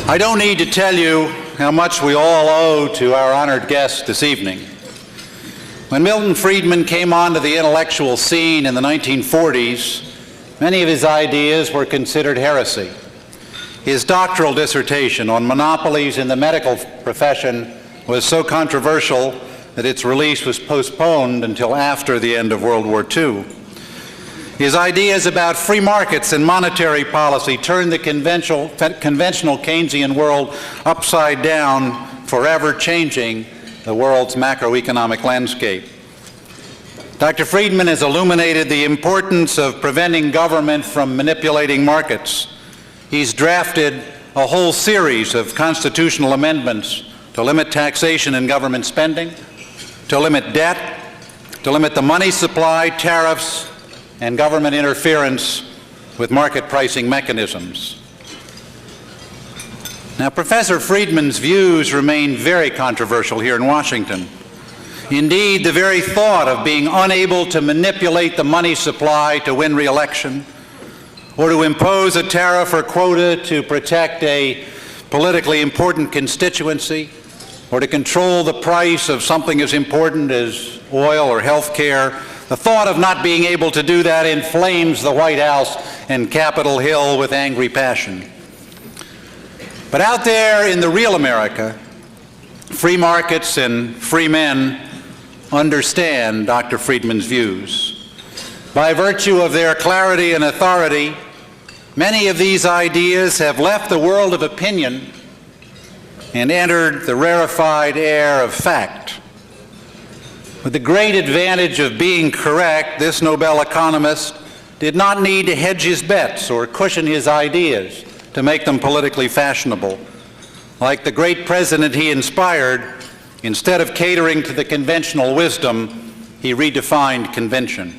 I don't need to tell you how much we all owe to our honored guest this evening. When Milton Friedman came onto the intellectual scene in the 1940s, many of his ideas were considered heresy. His doctoral dissertation on monopolies in the medical profession was so controversial that its release was postponed until after the end of World War II. His ideas about free markets and monetary policy turned the conventional Keynesian world upside down, forever changing the world's macroeconomic landscape. Dr. Friedman has illuminated the importance of preventing government from manipulating markets. He's drafted a whole series of constitutional amendments to limit taxation and government spending, to limit debt, to limit the money supply, tariffs, and government interference with market pricing mechanisms. Now, Professor Friedman's views remain very controversial here in Washington. Indeed, the very thought of being unable to manipulate the money supply to win re-election, or to impose a tariff or quota to protect a politically important constituency, or to control the price of something as important as oil or health care, the thought of not being able to do that inflames the White House and Capitol Hill with angry passion. But out there in the real America, free markets and free men understand Dr. Friedman's views. By virtue of their clarity and authority, many of these ideas have left the world of opinion and entered the rarefied air of fact. With the great advantage of being correct, this Nobel economist did not need to hedge his bets or cushion his ideas to make them politically fashionable. Like the great president he inspired, instead of catering to the conventional wisdom, he redefined convention.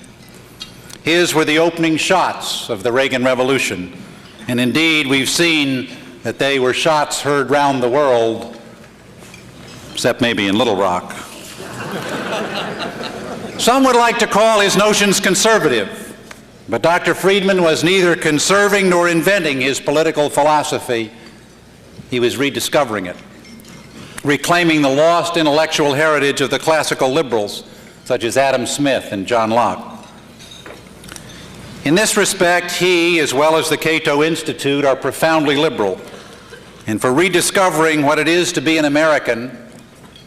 His were the opening shots of the Reagan Revolution, and indeed we've seen that they were shots heard round the world, except maybe in Little Rock. Some would like to call his notions conservative, but Dr. Friedman was neither conserving nor inventing his political philosophy. He was rediscovering it, reclaiming the lost intellectual heritage of the classical liberals, such as Adam Smith and John Locke. In this respect, he, as well as the Cato Institute, are profoundly liberal. And for rediscovering what it is to be an American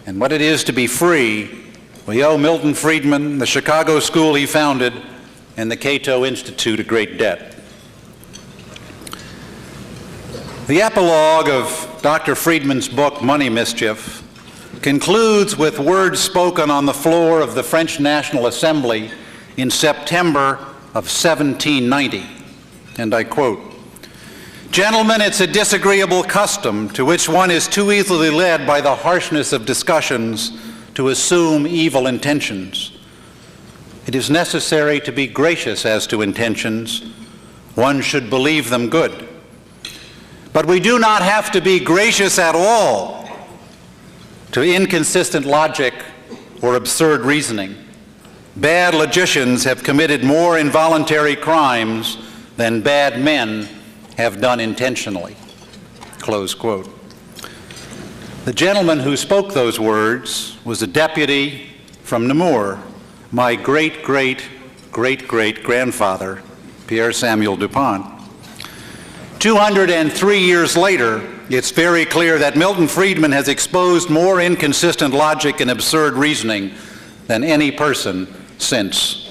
and what it is to be free, we owe Milton Friedman, the Chicago school he founded, and the Cato Institute a great debt. The epilogue of Dr. Friedman's book, Money Mischief, concludes with words spoken on the floor of the French National Assembly in September of 1790, and I quote, "Gentlemen, it's a disagreeable custom to which one is too easily led by the harshness of discussions to assume evil intentions. It is necessary to be gracious as to intentions. One should believe them good. But we do not have to be gracious at all to inconsistent logic or absurd reasoning. Bad logicians have committed more involuntary crimes than bad men have done intentionally." Close quote. The gentleman who spoke those words was a deputy from Namur, my great-great-great-great-grandfather, Pierre Samuel Dupont. 203 years later, it's very clear that Milton Friedman has exposed more inconsistent logic and absurd reasoning than any person since.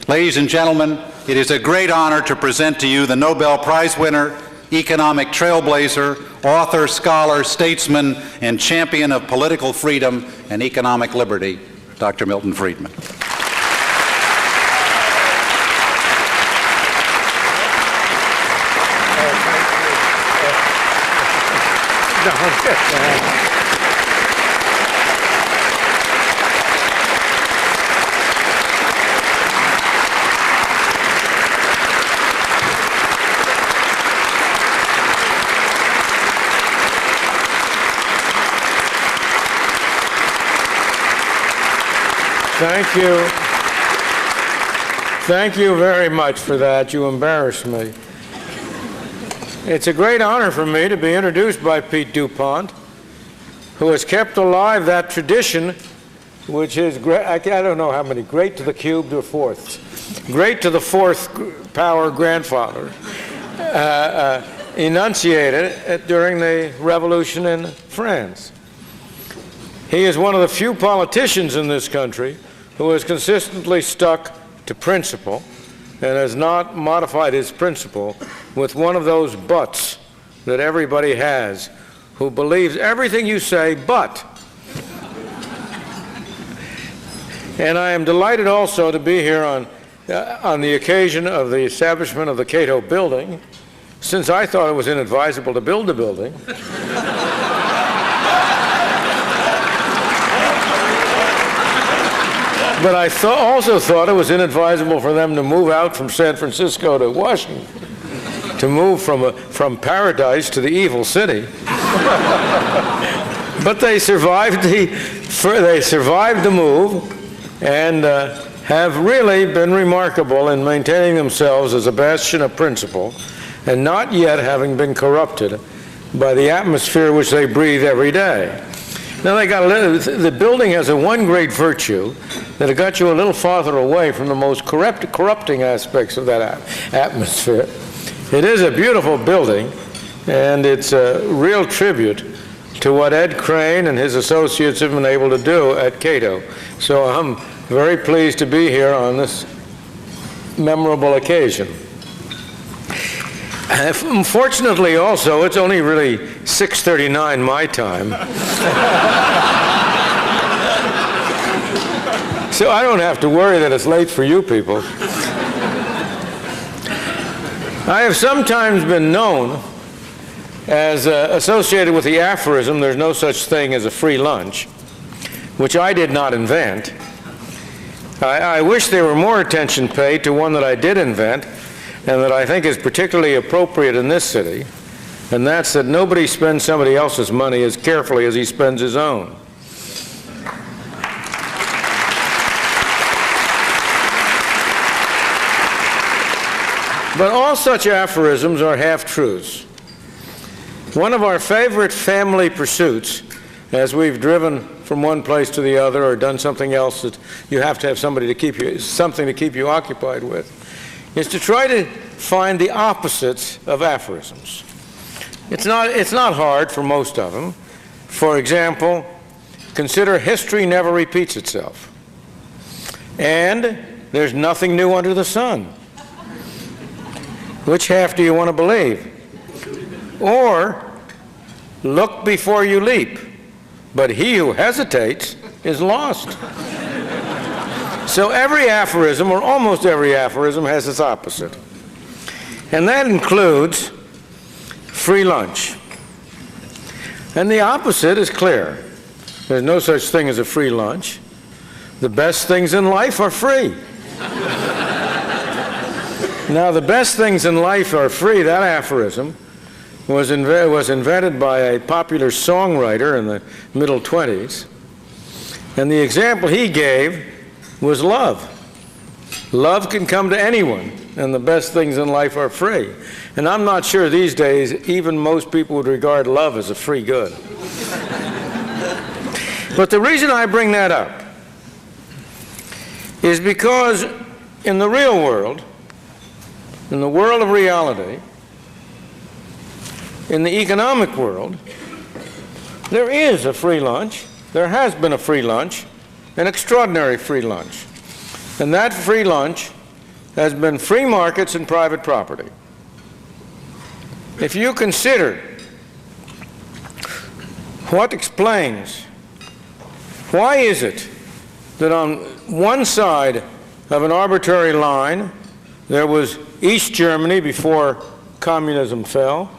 Ladies and gentlemen, it is a great honor to present to you the Nobel Prize winner, economic trailblazer, author, scholar, statesman, and champion of political freedom and economic liberty, Dr. Milton Friedman. Thank you. Thank you very much for that. You embarrassed me. It's a great honor for me to be introduced by Pete DuPont, who has kept alive that tradition, which is, I don't know how many, great to the cubed or fourths, great to the fourth power grandfather, enunciated during the revolution in France. He is one of the few politicians in this country who has consistently stuck to principle and has not modified his principle with one of those buts that everybody has, who believes everything you say but. And I am delighted also to be here on the occasion of the establishment of the Cato building, since I thought it was inadvisable to build the building. But I also thought it was inadvisable for them to move out from San Francisco to Washington, to move from paradise to the evil city. But they survived the move and have really been remarkable in maintaining themselves as a bastion of principle and not yet having been corrupted by the atmosphere which they breathe every day. Now the building has one great virtue, that it got you a little farther away from the most corrupting aspects of that atmosphere. It is a beautiful building, and it's a real tribute to what Ed Crane and his associates have been able to do at Cato. So I'm very pleased to be here on this memorable occasion. Unfortunately, also, it's only really 6:39 my time. So I don't have to worry that it's late for you people. I have sometimes been known as associated with the aphorism, "There's no such thing as a free lunch," which I did not invent. I wish there were more attention paid to one that I did invent, and that I think is particularly appropriate in this city, and that's that nobody spends somebody else's money as carefully as he spends his own. But all such aphorisms are half-truths. One of our favorite family pursuits, as we've driven from one place to the other or done something else that you have to have something to keep you occupied with, is to try to find the opposites of aphorisms. It's not hard for most of them. For example, consider history never repeats itself. And there's nothing new under the sun. Which half do you want to believe? Or, look before you leap, but he who hesitates is lost. So every aphorism, or almost every aphorism, has its opposite. And that includes free lunch. And the opposite is clear. There's no such thing as a free lunch. The best things in life are free. Now, the best things in life are free, that aphorism was invented by a popular songwriter in the middle 20s. And the example he gave was love. Love can come to anyone, and the best things in life are free. And I'm not sure these days even most people would regard love as a free good. But the reason I bring that up is because in the real world, in the world of reality, in the economic world, there is a free lunch. There has been a free lunch, an extraordinary free lunch. And that free lunch has been free markets and private property. If you consider what explains, why is it that on one side of an arbitrary line there was East Germany before communism fell,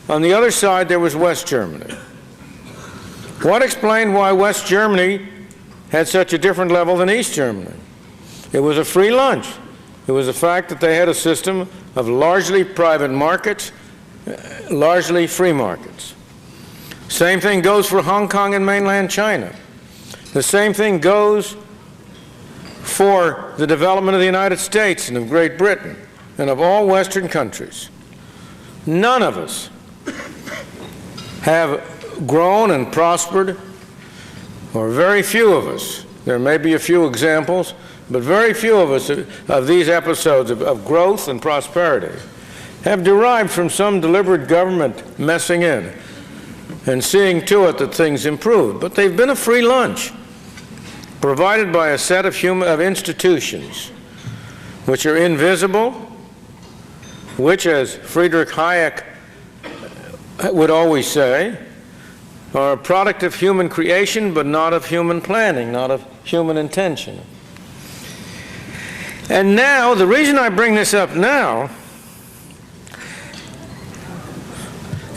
on the other side there was West Germany? What explained why West Germany had such a different level than East Germany? It was a free lunch. It was the fact that they had a system of largely private markets, largely free markets. Same thing goes for Hong Kong and mainland China. The same thing goes for the development of the United States and of Great Britain and of all Western countries. none of us have grown and prospered, or very few of us. There may be a few examples, but very few of us of these episodes of growth and prosperity have derived from some deliberate government messing in and seeing to it that things improved. But they've been a free lunch provided by a set of institutions which are invisible, which, as Friedrich Hayek would always say, are a product of human creation, but not of human planning, not of human intention. And now, the reason I bring this up now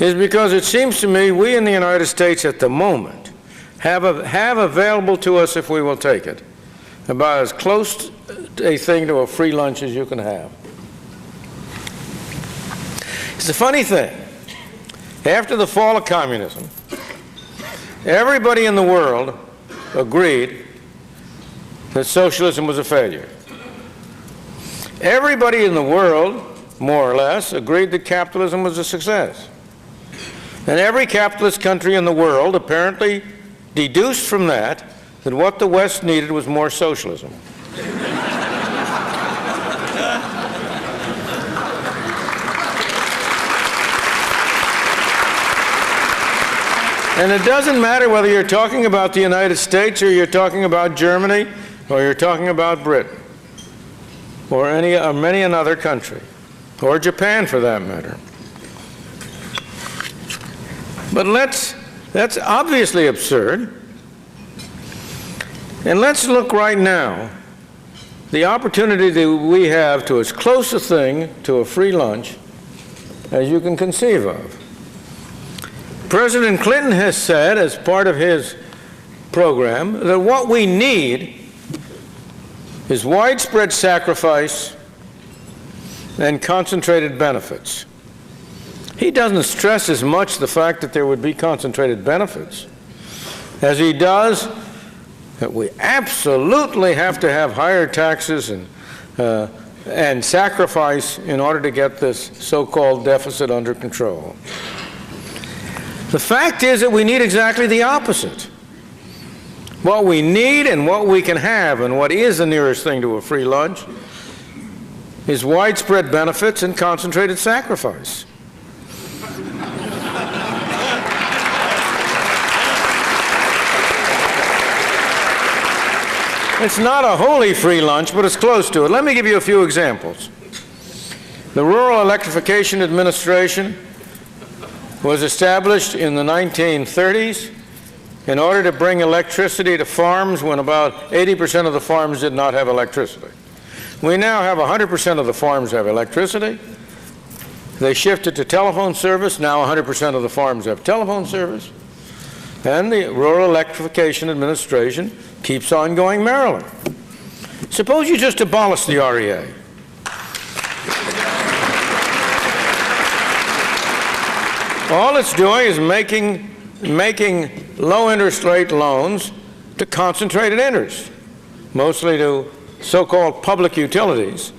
is because it seems to me we in the United States at the moment have available to us, if we will take it, about as close a thing to a free lunch as you can have. It's a funny thing. After the fall of communism, everybody in the world agreed that socialism was a failure. Everybody in the world, more or less, agreed that capitalism was a success. And every capitalist country in the world apparently deduced from that what the West needed was more socialism. And it doesn't matter whether you're talking about the United States or you're talking about Germany or you're talking about Britain or many another country, or Japan for that matter. But that's obviously absurd. And let's look right now, the opportunity that we have to as close a thing to a free lunch as you can conceive of. President Clinton has said, as part of his program, that what we need is widespread sacrifice and concentrated benefits. He doesn't stress as much the fact that there would be concentrated benefits as he does that we absolutely have to have higher taxes and sacrifice in order to get this so-called deficit under control. The fact is that we need exactly the opposite. What we need and what we can have, and what is the nearest thing to a free lunch, is widespread benefits and concentrated sacrifice. It's not a wholly free lunch, but it's close to it. Let me give you a few examples. The Rural Electrification Administration was established in the 1930s in order to bring electricity to farms when about 80% of the farms did not have electricity. We now have 100% of the farms have electricity. They shifted to telephone service. Now 100% of the farms have telephone service. And the Rural Electrification Administration keeps on going merrily. Suppose you just abolish the REA. All it's doing is making low interest rate loans to concentrated interest, mostly to so-called public utilities,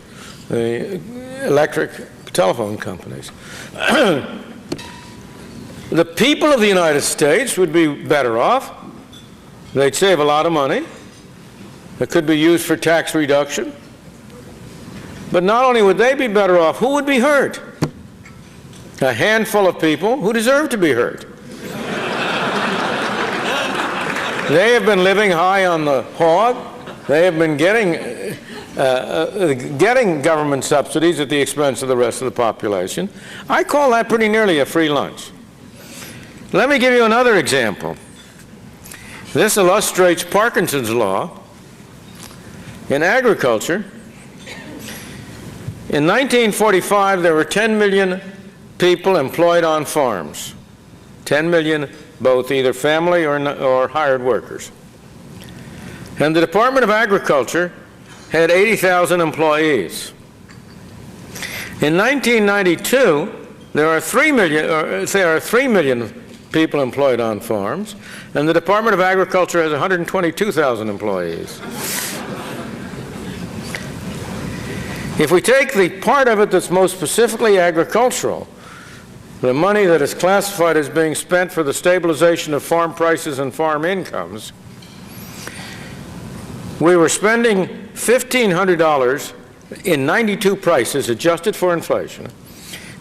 the electric telephone companies. The people of the United States would be better off. They'd save a lot of money. It could be used for tax reduction. But not only would they be better off, who would be hurt? A handful of people who deserve to be hurt. They have been living high on the hog. They have been getting government subsidies at the expense of the rest of the population. I call that pretty nearly a free lunch. Let me give you another example. This illustrates Parkinson's law. In agriculture, in 1945, there were 10 million people employed on farms. 10 million, both either family or hired workers. And the Department of Agriculture had 80,000 employees. In 1992, there are 3 million people employed on farms, and the Department of Agriculture has 122,000 employees. If we take the part of it that's most specifically agricultural, the money that is classified as being spent for the stabilization of farm prices and farm incomes, we were spending $1,500 in 92 prices adjusted for inflation.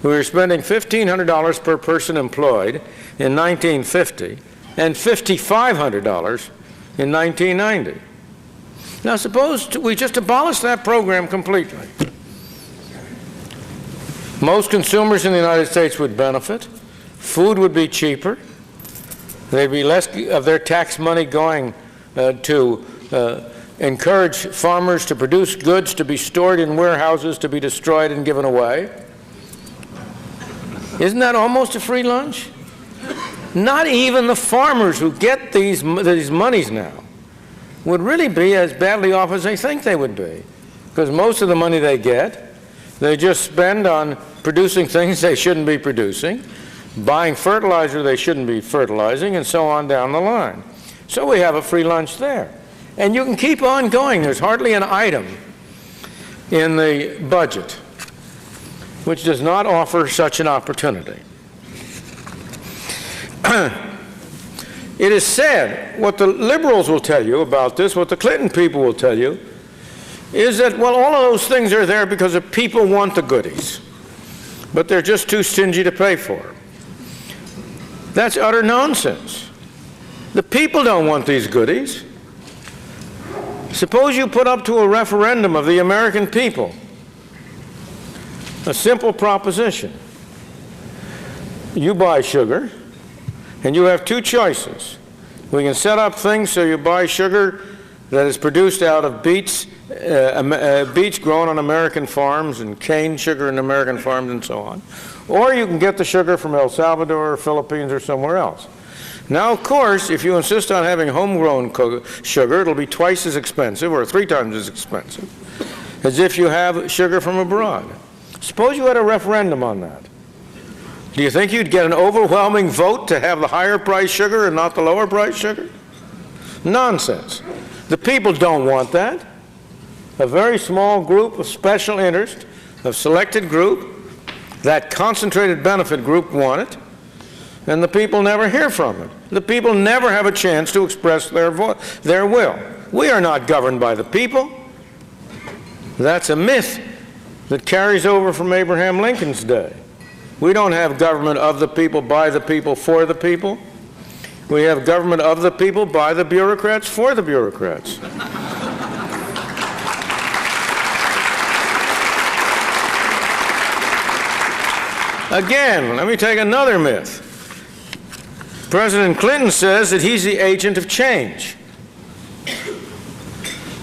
We were spending $1,500 per person employed in 1950 and $5,500 in 1990. Now suppose we just abolish that program completely. Most consumers in the United States would benefit. Food would be cheaper. There'd be less of their tax money going to encourage farmers to produce goods to be stored in warehouses to be destroyed and given away. Isn't that almost a free lunch? Not even the farmers who get these monies now would really be as badly off as they think they would be, because most of the money they get, they just spend on producing things they shouldn't be producing, buying fertilizer they shouldn't be fertilizing, and so on down the line. So we have a free lunch there. And you can keep on going. There's hardly an item in the budget which does not offer such an opportunity. It is said, what the liberals will tell you about this, what the Clinton people will tell you, is that, well, all of those things are there because the people want the goodies, but they're just too stingy to pay for them. That's utter nonsense. The people don't want these goodies. Suppose you put up to a referendum of the American people a simple proposition. You buy sugar, and you have two choices. We can set up things so you buy sugar that is produced out of beets grown on American farms, and cane sugar in American farms, and so on. Or you can get the sugar from El Salvador or Philippines or somewhere else. Now, of course, if you insist on having homegrown sugar, it'll be twice as expensive or 3 times as expensive as if you have sugar from abroad. Suppose you had a referendum on that. Do you think you'd get an overwhelming vote to have the higher price sugar and not the lower price sugar? Nonsense. The people don't want that. A very small group of special interest, a selected group, that concentrated benefit group want it, and the people never hear from it. The people never have a chance to express their will. We are not governed by the people. That's a myth that carries over from Abraham Lincoln's day. We don't have government of the people, by the people, for the people. We have government of the people, by the bureaucrats, for the bureaucrats. Again, let me take another myth. President Clinton says that he's the agent of change.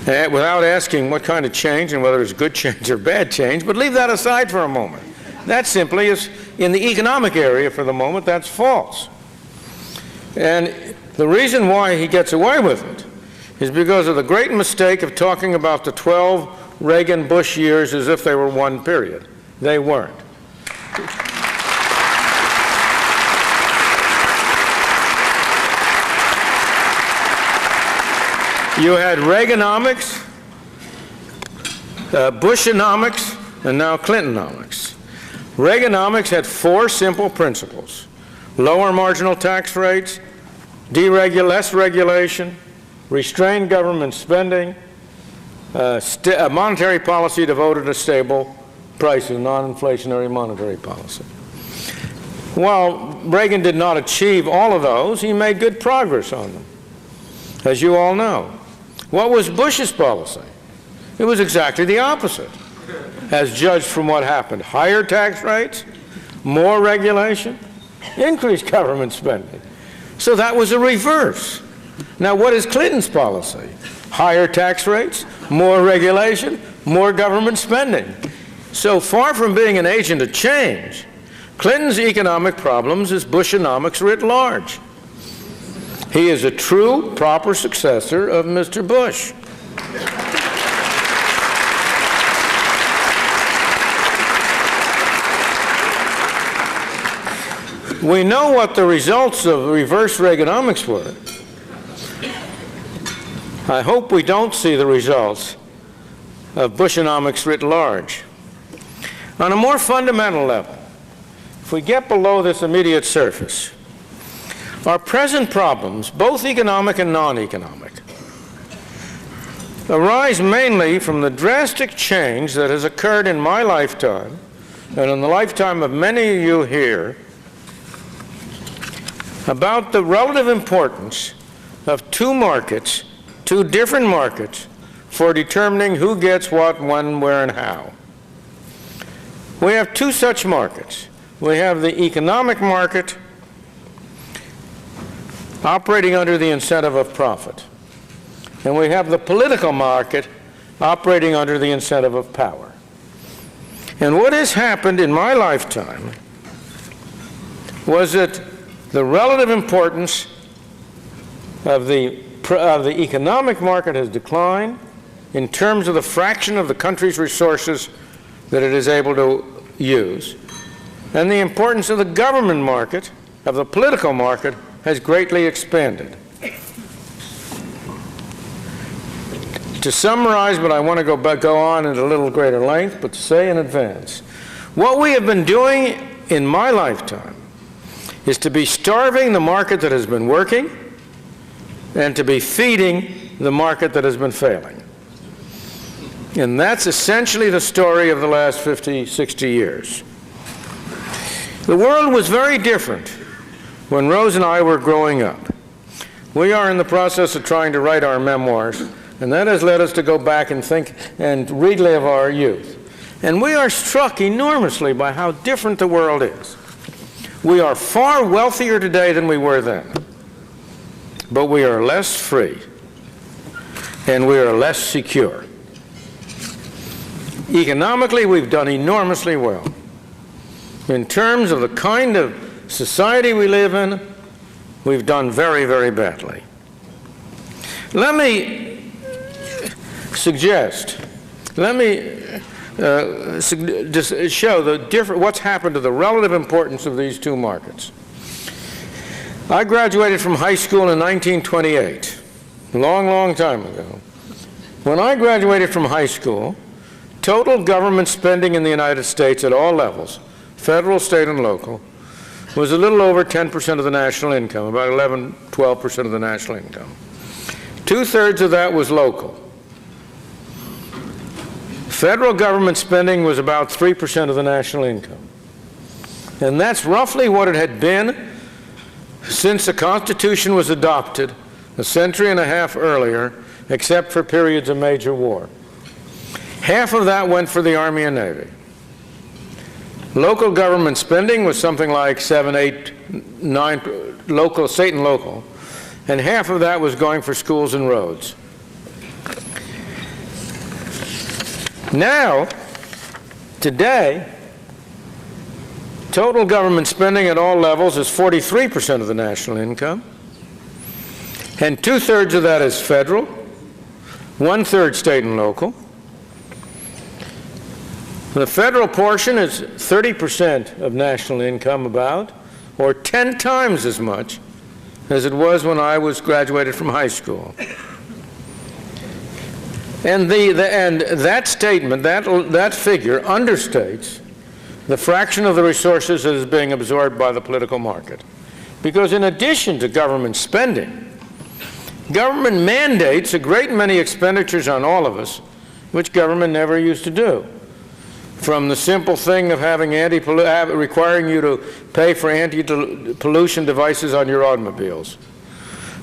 Without asking what kind of change and whether it's good change or bad change, but leave that aside for a moment. That simply is, in the economic area for the moment, that's false. And the reason why he gets away with it is because of the great mistake of talking about the 12 Reagan-Bush years as if they were one period. They weren't. You had Reaganomics, Bushonomics, and now Clintonomics. Reaganomics had 4 simple principles: lower marginal tax rates, less regulation, restrained government spending, a monetary policy devoted to stable prices, non-inflationary monetary policy. While Reagan did not achieve all of those, he made good progress on them, as you all know. What was Bush's policy? It was exactly the opposite, as judged from what happened. Higher tax rates, more regulation, increased government spending. So that was a reverse. Now, what is Clinton's policy? Higher tax rates, more regulation, more government spending. So far from being an agent of change, Clinton's economic problems is Bushonomics writ large. He is a true, proper successor of Mr. Bush. We know what the results of reverse Reaganomics were. I hope we don't see the results of Bushonomics writ large. On a more fundamental level, if we get below this immediate surface, our present problems, both economic and non-economic, arise mainly from the drastic change that has occurred in my lifetime and in the lifetime of many of you here about the relative importance of two markets, two different markets, for determining who gets what, when, where, and how. We have two such markets. We have the economic market operating under the incentive of profit. And we have the political market operating under the incentive of power. And what has happened in my lifetime was that the relative importance of the economic market has declined in terms of the fraction of the country's resources that it is able to use. And the importance of the government market, of the political market, has greatly expanded. To summarize, but I want to go on at a little greater length, but to say in advance, what we have been doing in my lifetime is to be starving the market that has been working and to be feeding the market that has been failing. And that's essentially the story of the last 50, 60 years. The world was very different when Rose and I were growing up. We are in the process of trying to write our memoirs, and that has led us to go back and think and relive our youth. And we are struck enormously by how different the world is. We are far wealthier today than we were then, but we are less free, and we are less secure. Economically, we've done enormously well. In terms of the kind of society we live in, we've done very, very badly. Let me suggest, just show what's happened to the relative importance of these two markets. I graduated from high school in 1928, a long, long time ago. When I graduated from high school, total government spending in the United States at all levels, federal, state, and local, was a little over 10% of the national income, about 11, 12% of the national income. 2/3 of that was local. Federal government spending was about 3% of the national income. And that's roughly what it had been since the Constitution was adopted a century and a half earlier, except for periods of major war. Half of that went for the Army and Navy. Local government spending was something like 7, 8, 9, local, state and local, and half of that was going for schools and roads. Now, today, total government spending at all levels is 43% of the national income, and 2/3 of that is federal, 1/3 state and local. The federal portion is 30% of national income about, or 10 times as much as it was when I was graduated from high school. And that statement, that figure understates the fraction of the resources that is being absorbed by the political market. Because in addition to government spending, government mandates a great many expenditures on all of us, which government never used to do. From the simple thing of having requiring you to pay for anti-pollution devices on your automobiles,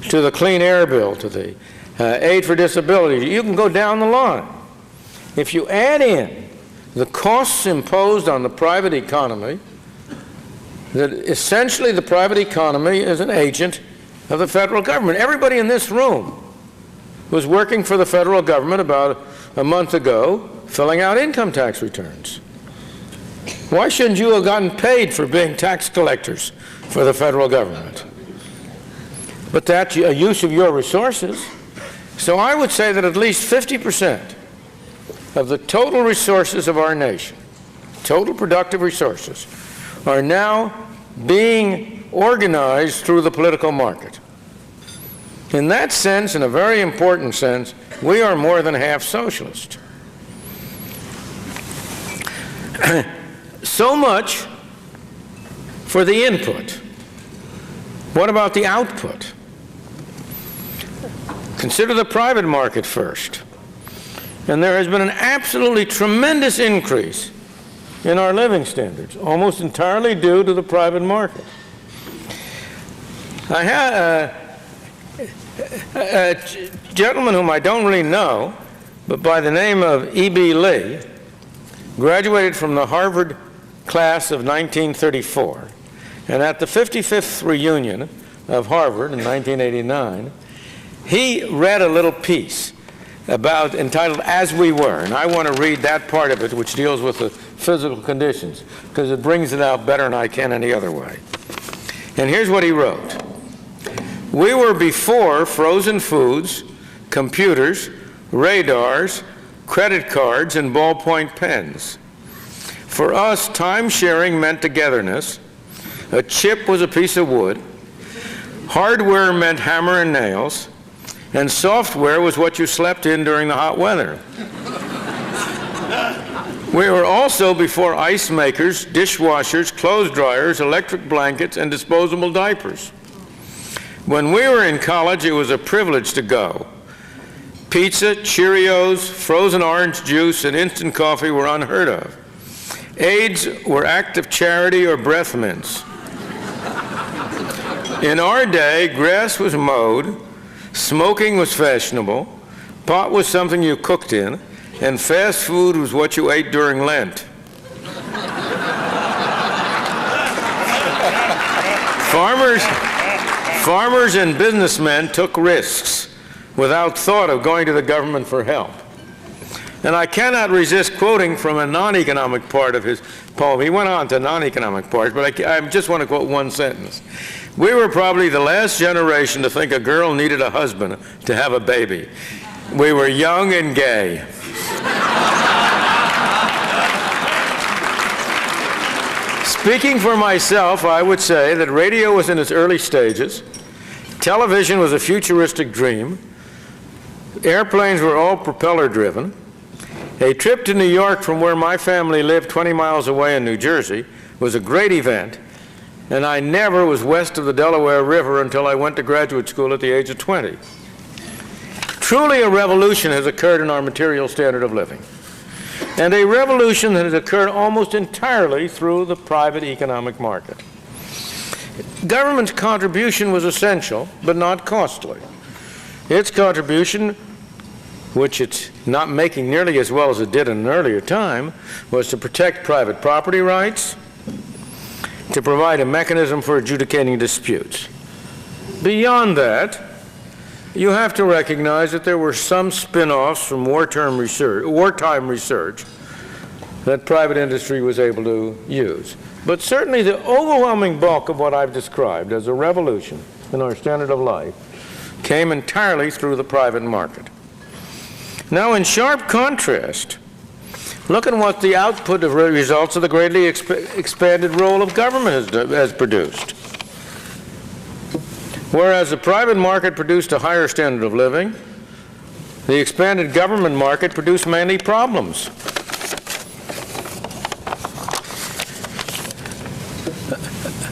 to the clean air bill, to the aid for disability. You can go down the line. If you add in the costs imposed on the private economy, that essentially the private economy is an agent of the federal government. Everybody in this room was working for the federal government about a month ago, filling out income tax returns. Why shouldn't you have gotten paid for being tax collectors for the federal government? But that's a use of your resources. So I would say that at least 50% of the total resources of our nation, total productive resources, are now being organized through the political market. In that sense, in a very important sense, we are more than half socialist. So much for the input. What about the output? Consider the private market first. And there has been an absolutely tremendous increase in our living standards, almost entirely due to the private market. I had a gentleman whom I don't really know, but by the name of E.B. Lee, graduated from the Harvard class of 1934. And at the 55th reunion of Harvard in 1989, he read a little piece entitled As We Were, and I want to read that part of it which deals with the physical conditions, because it brings it out better than I can any other way. And here's what he wrote. We were before frozen foods, computers, radars, credit cards, and ballpoint pens. For us, time sharing meant togetherness. A chip was a piece of wood. Hardware meant hammer and nails. And software was what you slept in during the hot weather. We were also before ice makers, dishwashers, clothes dryers, electric blankets, and disposable diapers. When we were in college, it was a privilege to go. Pizza, Cheerios, frozen orange juice, and instant coffee were unheard of. Aids were acts of charity or breath mints. In our day, grass was mowed, smoking was fashionable, pot was something you cooked in, and fast food was what you ate during Lent. Farmers and businessmen took risks without thought of going to the government for help. And I cannot resist quoting from a non-economic part of his poem. He went on to non-economic parts, but I just want to quote one sentence. We were probably the last generation to think a girl needed a husband to have a baby. We were young and gay. Speaking for myself, I would say that radio was in its early stages. Television was a futuristic dream. Airplanes were all propeller-driven. A trip to New York from where my family lived 20 miles away in New Jersey was a great event, and I never was west of the Delaware River until I went to graduate school at the age of 20. Truly a revolution has occurred in our material standard of living, and a revolution that has occurred almost entirely through the private economic market. Government's contribution was essential, but not costly. Its contribution, which it's not making nearly as well as it did in an earlier time, was to protect private property rights, to provide a mechanism for adjudicating disputes. Beyond that, you have to recognize that there were some spin-offs from wartime research that private industry was able to use. But certainly the overwhelming bulk of what I've described as a revolution in our standard of life came entirely through the private market. Now, in sharp contrast, look at what the output of results of the greatly expanded role of government has produced. Whereas the private market produced a higher standard of living, the expanded government market produced mainly problems.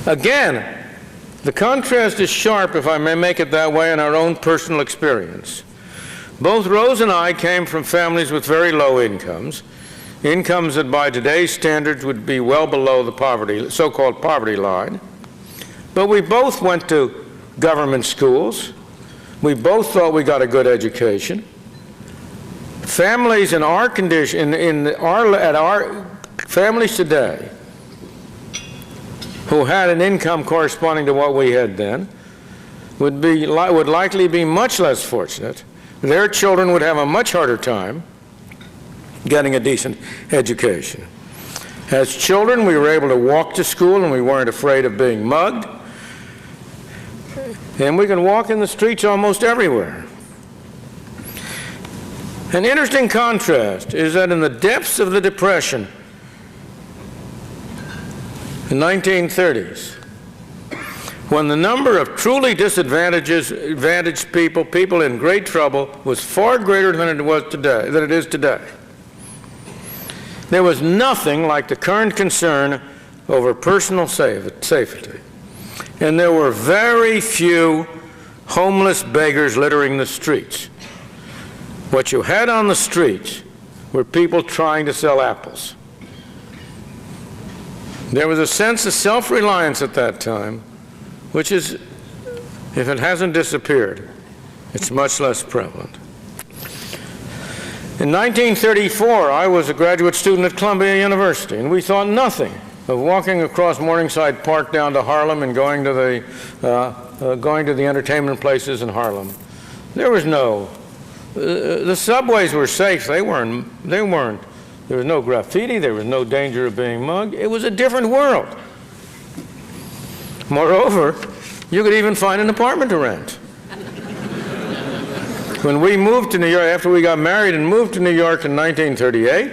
Again, the contrast is sharp, if I may make it that way, in our own personal experience. Both Rose and I came from families with very low incomes, incomes that by today's standards would be well below the so-called poverty line. But we both went to government schools. We both thought we got a good education. Families in our condition, at our families today, who had an income corresponding to what we had then, would likely be much less fortunate. Their children would have a much harder time getting a decent education. As children, we were able to walk to school and we weren't afraid of being mugged. And we can walk in the streets almost everywhere. An interesting contrast is that in the depths of the Depression, the 1930s, when the number of truly disadvantaged people in great trouble, was far greater than it is today. There was nothing like the current concern over personal safety. And there were very few homeless beggars littering the streets. What you had on the streets were people trying to sell apples. There was a sense of self-reliance at that time, which is, if it hasn't disappeared, it's much less prevalent. In 1934, I was a graduate student at Columbia University, and we thought nothing of walking across Morningside Park down to Harlem and going to the entertainment places in Harlem. There was no, the subways were safe. There was no graffiti, there was no danger of being mugged. It was a different world. Moreover, you could even find an apartment to rent. When we moved to New York, after we got married and moved to New York in 1938,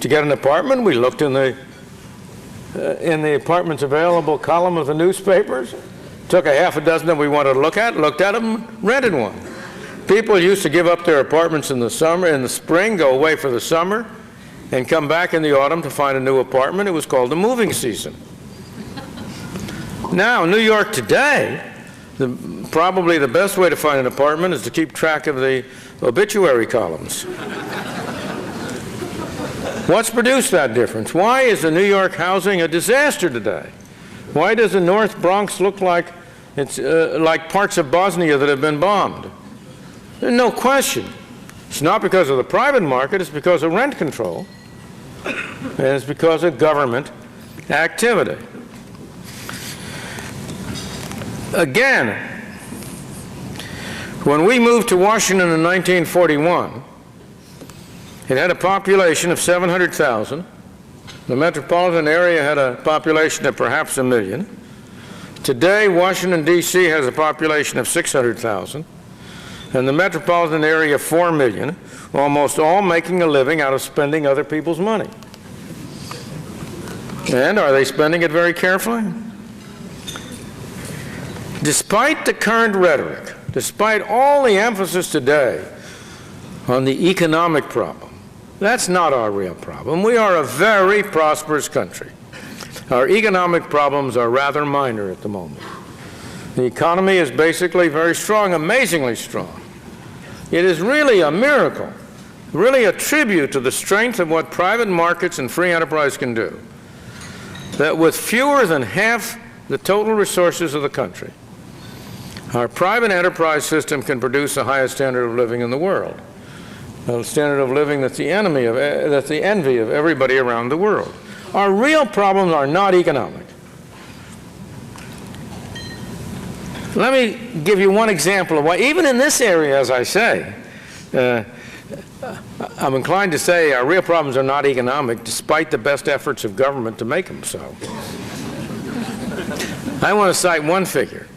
to get an apartment, we looked in the apartments available column of the newspapers, took a half a dozen that we wanted to looked at them, rented one. People used to give up their apartments in the spring, go away for the summer, and come back in the autumn to find a new apartment. It was called the moving season. Now, New York today, probably the best way to find an apartment is to keep track of the obituary columns. What's produced that difference? Why is the New York housing a disaster today? Why does the North Bronx look like it's like parts of Bosnia that have been bombed? There's no question. It's not because of the private market, it's because of rent control, and it's because of government activity. Again, when we moved to Washington in 1941, it had a population of 700,000. The metropolitan area had a population of perhaps 1 million. Today, Washington, D.C. has a population of 600,000, and the metropolitan area 4 million, almost all making a living out of spending other people's money. And are they spending it very carefully? Despite the current rhetoric, despite all the emphasis today on the economic problem, that's not our real problem. We are a very prosperous country. Our economic problems are rather minor at the moment. The economy is basically very strong, amazingly strong. It is really a miracle, really a tribute to the strength of what private markets and free enterprise can do, that with fewer than half the total resources of the country, our private enterprise system can produce the highest standard of living in the world, a standard of living that's the envy of everybody around the world. Our real problems are not economic. Let me give you one example of why, even in this area, as I say, I'm inclined to say our real problems are not economic, despite the best efforts of government to make them so. I want to cite one figure.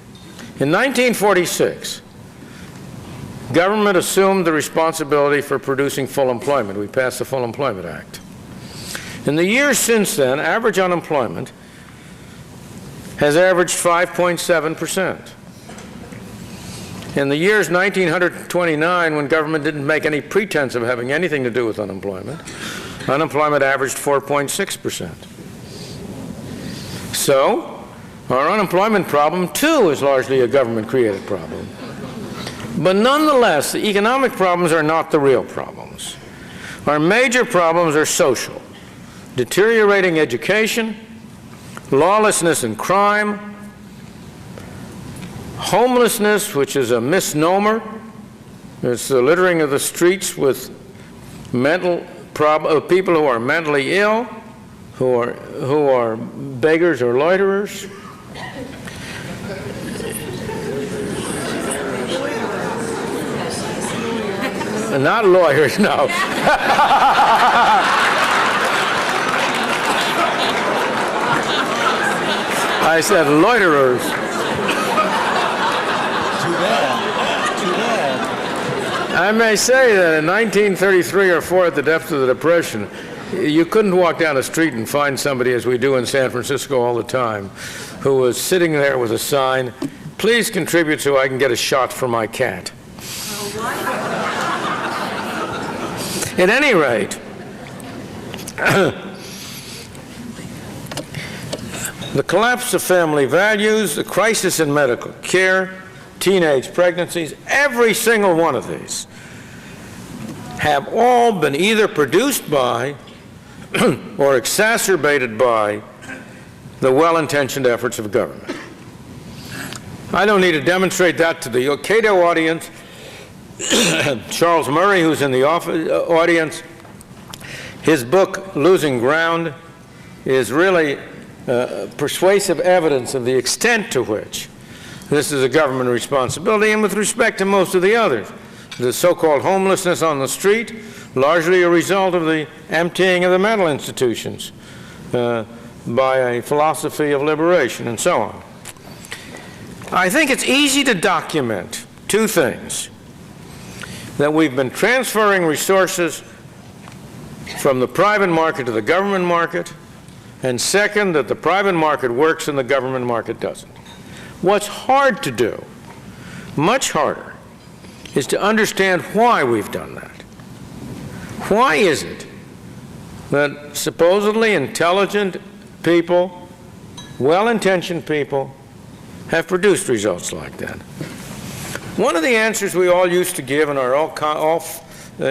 In 1946, government assumed the responsibility for producing full employment. We passed the Full Employment Act. In the years since then, average unemployment has averaged 5.7%. In the years 1929, when government didn't make any pretense of having anything to do with unemployment, unemployment averaged 4.6%. So, our unemployment problem, too, is largely a government-created problem. But nonetheless, the economic problems are not the real problems. Our major problems are social: deteriorating education, lawlessness and crime, homelessness, which is a misnomer. It's the littering of the streets with people who are mentally ill, who are beggars or loiterers. Not lawyers, no. I said loiterers. Too bad. I may say that in 1933 or 4, at the depth of the Depression, you couldn't walk down a street and find somebody, as we do in San Francisco all the time, who was sitting there with a sign, "Please contribute so I can get a shot for my cat." At any rate, the collapse of family values, the crisis in medical care, teenage pregnancies, every single one of these have all been either produced by or exacerbated by the well-intentioned efforts of government. I don't need to demonstrate that to the Cato audience. Charles Murray, who's in the audience, his book, Losing Ground, is really persuasive evidence of the extent to which this is a government responsibility, and with respect to most of the others. The so-called homelessness on the street, largely a result of the emptying of the mental institutions by a philosophy of liberation, and so on. I think it's easy to document two things: that we've been transferring resources from the private market to the government market, and second, that the private market works and the government market doesn't. What's hard to do, much harder, is to understand why we've done that. Why is it that supposedly intelligent people, well-intentioned people, have produced results like that? One of the answers we all used to give and are all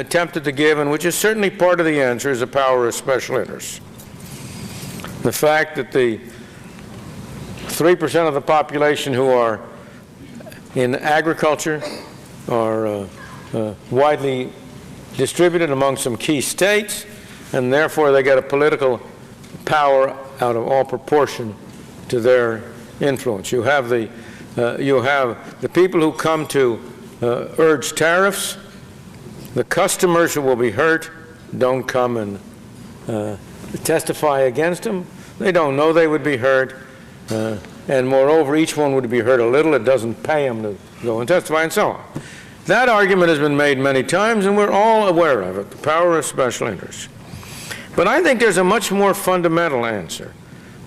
tempted to give, and which is certainly part of the answer, is the power of special interests. The fact that the 3% of the population who are in agriculture are widely distributed among some key states, and therefore they get a political power out of all proportion to their influence. You have the people who come to urge tariffs. The customers who will be hurt don't come and testify against them. They don't know they would be hurt. And moreover, each one would be hurt a little. It doesn't pay them to go and testify, and so on. That argument has been made many times, and we're all aware of it, the power of special interests. But I think there's a much more fundamental answer,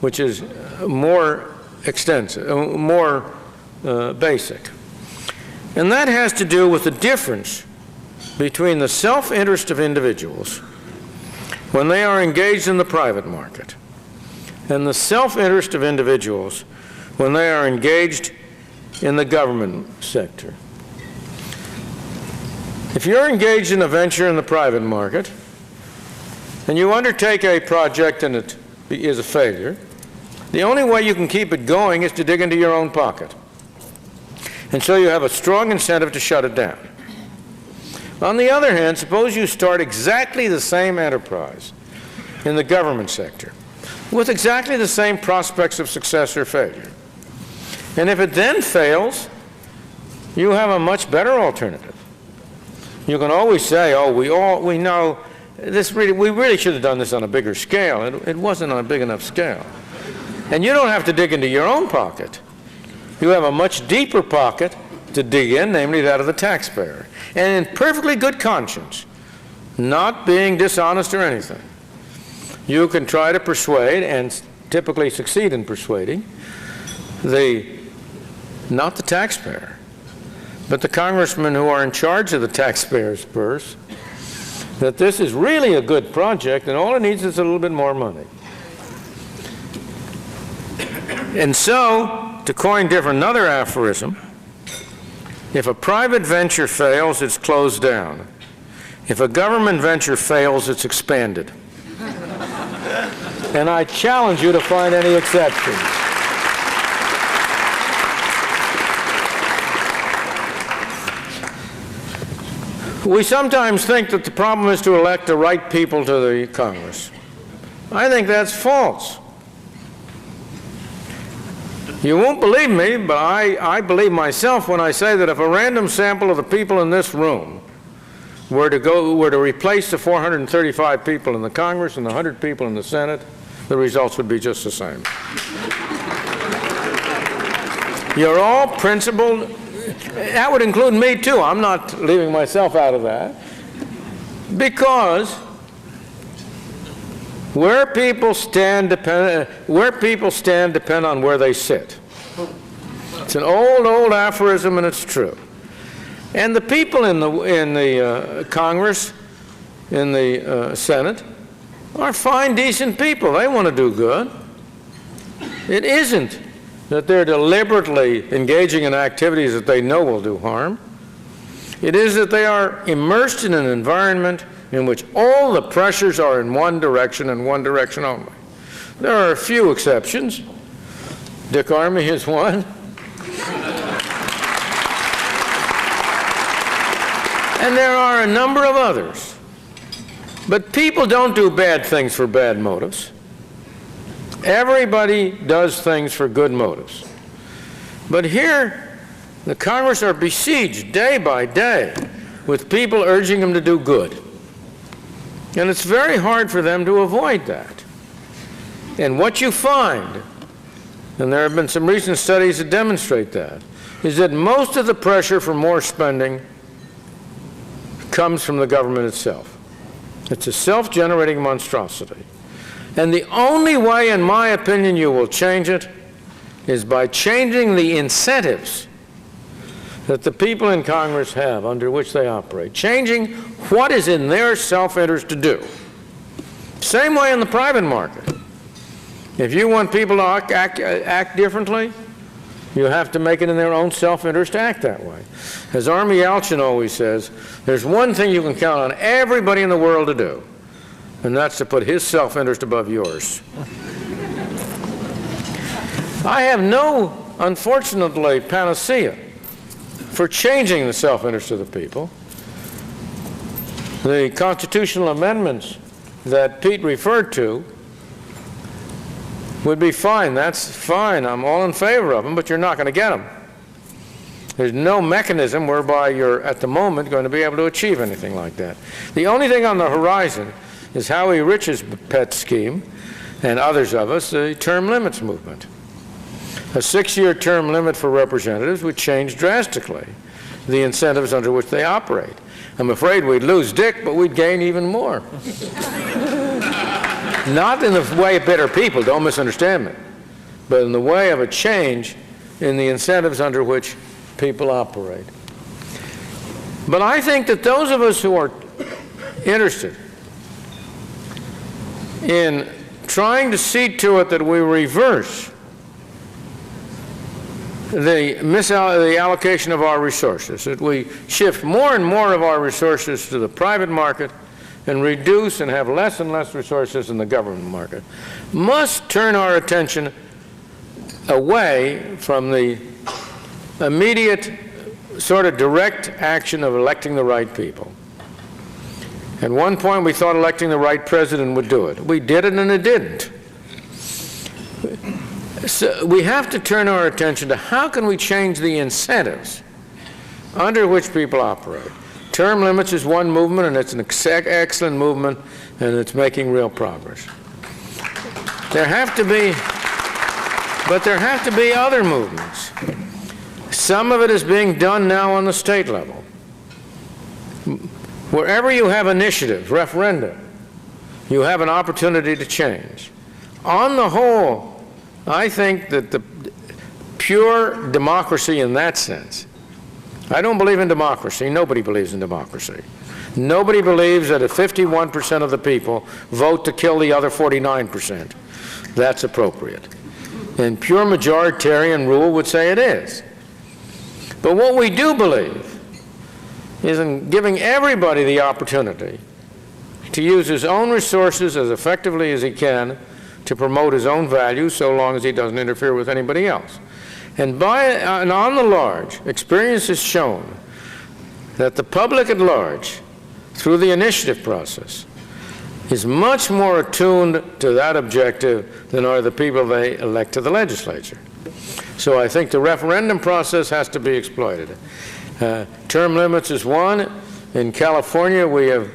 which is more extensive, more basic. And that has to do with the difference between the self-interest of individuals when they are engaged in the private market and the self-interest of individuals when they are engaged in the government sector. If you're engaged in a venture in the private market and you undertake a project and it is a failure, the only way you can keep it going is to dig into your own pocket. And so you have a strong incentive to shut it down. On the other hand, suppose you start exactly the same enterprise in the government sector with exactly the same prospects of success or failure. And if it then fails, you have a much better alternative. You can always say, oh, we know this we really should have done this on a bigger scale. It wasn't on a big enough scale. And you don't have to dig into your own pocket. You have a much deeper pocket to dig in, namely that of the taxpayer. And in perfectly good conscience, not being dishonest or anything, you can try to persuade, and typically succeed in persuading, not the taxpayer, but the congressmen who are in charge of the taxpayer's purse, that this is really a good project and all it needs is a little bit more money. And so, to coin another aphorism, if a private venture fails, it's closed down. If a government venture fails, it's expanded. And I challenge you to find any exceptions. We sometimes think that the problem is to elect the right people to the Congress. I think that's false. You won't believe me, but I believe myself when I say that if a random sample of the people in this room were to replace the 435 people in the Congress and the 100 people in the Senate, the results would be just the same. You're all principled. That would include me too. I'm not leaving myself out of that. Because where people stand depend on where they sit. It's an old aphorism, and it's true. And the people in the Congress, in the Senate, are fine, decent people. They want to do good. It isn't that they're deliberately engaging in activities that they know will do harm. It is that they are immersed in an environment in which all the pressures are in one direction and one direction only. There are a few exceptions. Dick Armey is one. And there are a number of others. But people don't do bad things for bad motives. Everybody does things for good motives. But here, the Congress are besieged day by day with people urging them to do good. And it's very hard for them to avoid that. And what you find, and there have been some recent studies that demonstrate that, is that most of the pressure for more spending comes from the government itself. It's a self-generating monstrosity. And the only way, in my opinion, you will change it is by changing the incentives that the people in Congress have under which they operate, changing what is in their self-interest to do. Same way in the private market. If you want people to act differently, you have to make it in their own self-interest to act that way. As Army Yelchin always says, there's one thing you can count on everybody in the world to do, and that's to put his self-interest above yours. I have no, unfortunately, panacea for changing the self-interest of the people. The constitutional amendments that Pete referred to would be fine. That's fine. I'm all in favor of them, but you're not going to get them. There's no mechanism whereby you're, at the moment, going to be able to achieve anything like that. The only thing on the horizon is Howie Rich's pet scheme, and others of us, the term limits movement. A 6-year term limit for representatives would change drastically the incentives under which they operate. I'm afraid we'd lose Dick, but we'd gain even more. Not in the way of better people, don't misunderstand me, but in the way of a change in the incentives under which people operate. But I think that those of us who are interested in trying to see to it that we reverse the allocation of our resources, that we shift more and more of our resources to the private market and reduce and have less and less resources in the government market, must turn our attention away from the immediate sort of direct action of electing the right people. At one point we thought electing the right president would do it. We did it and it didn't. So we have to turn our attention to how can we change the incentives under which people operate. Term limits is one movement, and it's an excellent movement, and it's making real progress. But there have to be other movements. Some of it is being done now on the state level. Wherever you have initiative, referenda, you have an opportunity to change. On the whole, I think that the pure democracy in that sense, I don't believe in democracy. Nobody believes in democracy. Nobody believes that if 51% of the people vote to kill the other 49%, that's appropriate. And pure majoritarian rule would say it is. But what we do believe is in giving everybody the opportunity to use his own resources as effectively as he can to promote his own values, so long as he doesn't interfere with anybody else. And on the large, experience has shown that the public at large, through the initiative process, is much more attuned to that objective than are the people they elect to the legislature. So I think the referendum process has to be exploited. Term limits is one. In California, we have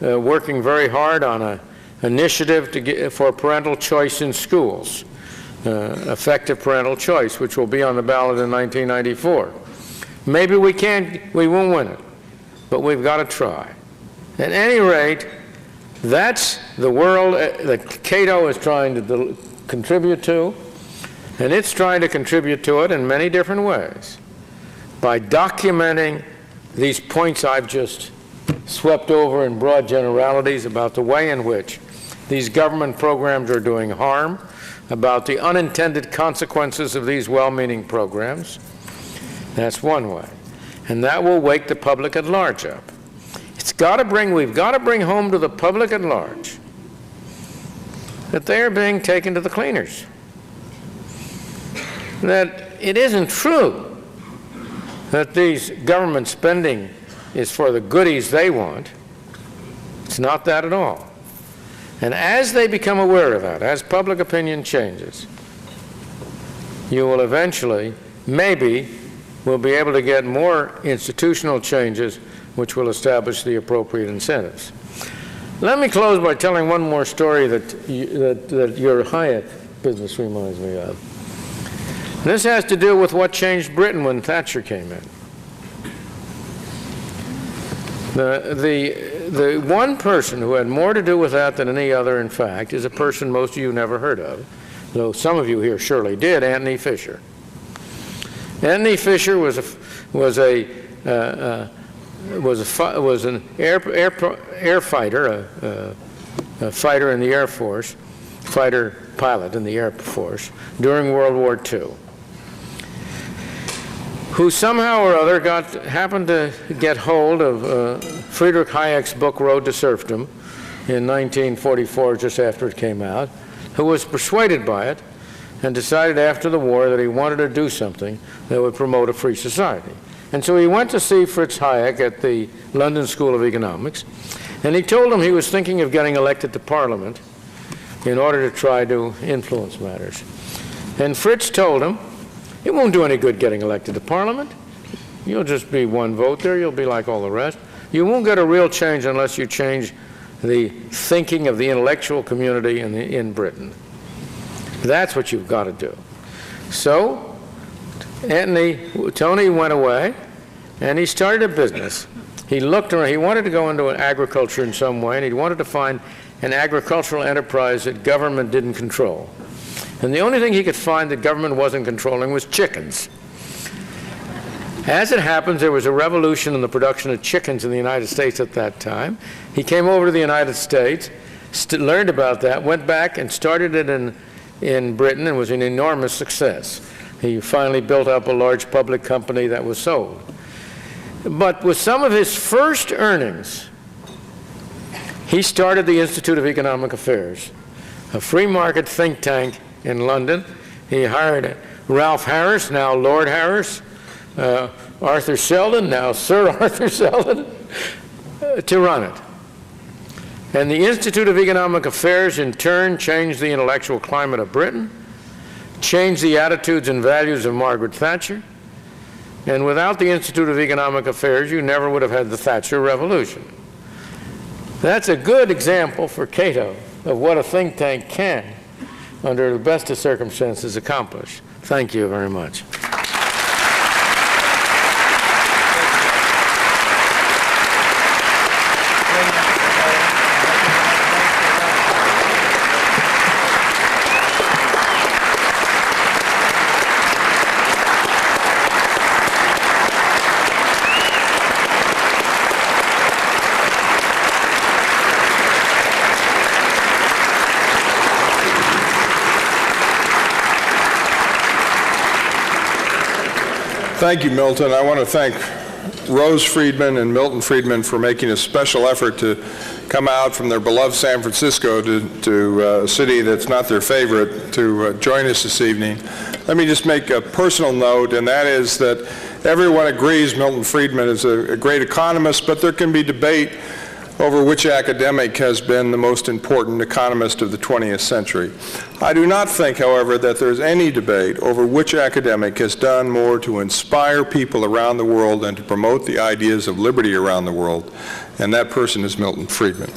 working very hard on an initiative for parental choice in schools. Effective parental choice, which will be on the ballot in 1994. Maybe we won't win it, but we've got to try. At any rate, that's the world that Cato is trying to contribute to, and it's trying to contribute to it in many different ways by documenting these points I've just swept over in broad generalities about the way in which these government programs are doing harm, about the unintended consequences of these well-meaning programs. That's one way. And that will wake the public at large up. We've got to bring home to the public at large that they are being taken to the cleaners. That it isn't true that these government spending is for the goodies they want. It's not that at all. And as they become aware of that, as public opinion changes, you will eventually, maybe, will be able to get more institutional changes which will establish the appropriate incentives. Let me close by telling one more story that your Hyatt business reminds me of. This has to do with what changed Britain when Thatcher came in. The one person who had more to do with that than any other, in fact, is a person most of you never heard of, though some of you here surely did, Anthony Fisher. Anthony Fisher was an air fighter, a fighter in the Air Force, fighter pilot in the Air Force during World War II, who somehow or other happened to get hold of Friedrich Hayek's book Road to Serfdom in 1944, just after it came out, who was persuaded by it and decided after the war that he wanted to do something that would promote a free society. And so he went to see Fritz Hayek at the London School of Economics, and he told him he was thinking of getting elected to Parliament in order to try to influence matters. And Fritz told him, it won't do any good getting elected to Parliament. You'll just be one vote there. You'll be like all the rest. You won't get a real change unless you change the thinking of the intellectual community in Britain. That's what you've got to do. So Tony went away, and he started a business. He looked around. He wanted to go into agriculture in some way, and he wanted to find an agricultural enterprise that government didn't control. And the only thing he could find that government wasn't controlling was chickens. As it happens, there was a revolution in the production of chickens in the United States at that time. He came over to the United States, learned about that, went back and started it in Britain, and was an enormous success. He finally built up a large public company that was sold. But with some of his first earnings, he started the Institute of Economic Affairs, a free market think tank in London. He hired Ralph Harris, now Lord Harris, Arthur Sheldon, now Sir Arthur Sheldon, to run it. And the Institute of Economic Affairs, in turn, changed the intellectual climate of Britain, changed the attitudes and values of Margaret Thatcher. And without the Institute of Economic Affairs, you never would have had the Thatcher Revolution. That's a good example for Cato of what a think tank can, under the best of circumstances, accomplish. Thank you very much. Thank you, Milton. I want to thank Rose Friedman and Milton Friedman for making a special effort to come out from their beloved San Francisco to a city that's not their favorite to join us this evening. Let me just make a personal note, and that is that everyone agrees Milton Friedman is a great economist, but there can be debate over which academic has been the most important economist of the 20th century. I do not think, however, that there's any debate over which academic has done more to inspire people around the world and to promote the ideas of liberty around the world, and that person is Milton Friedman.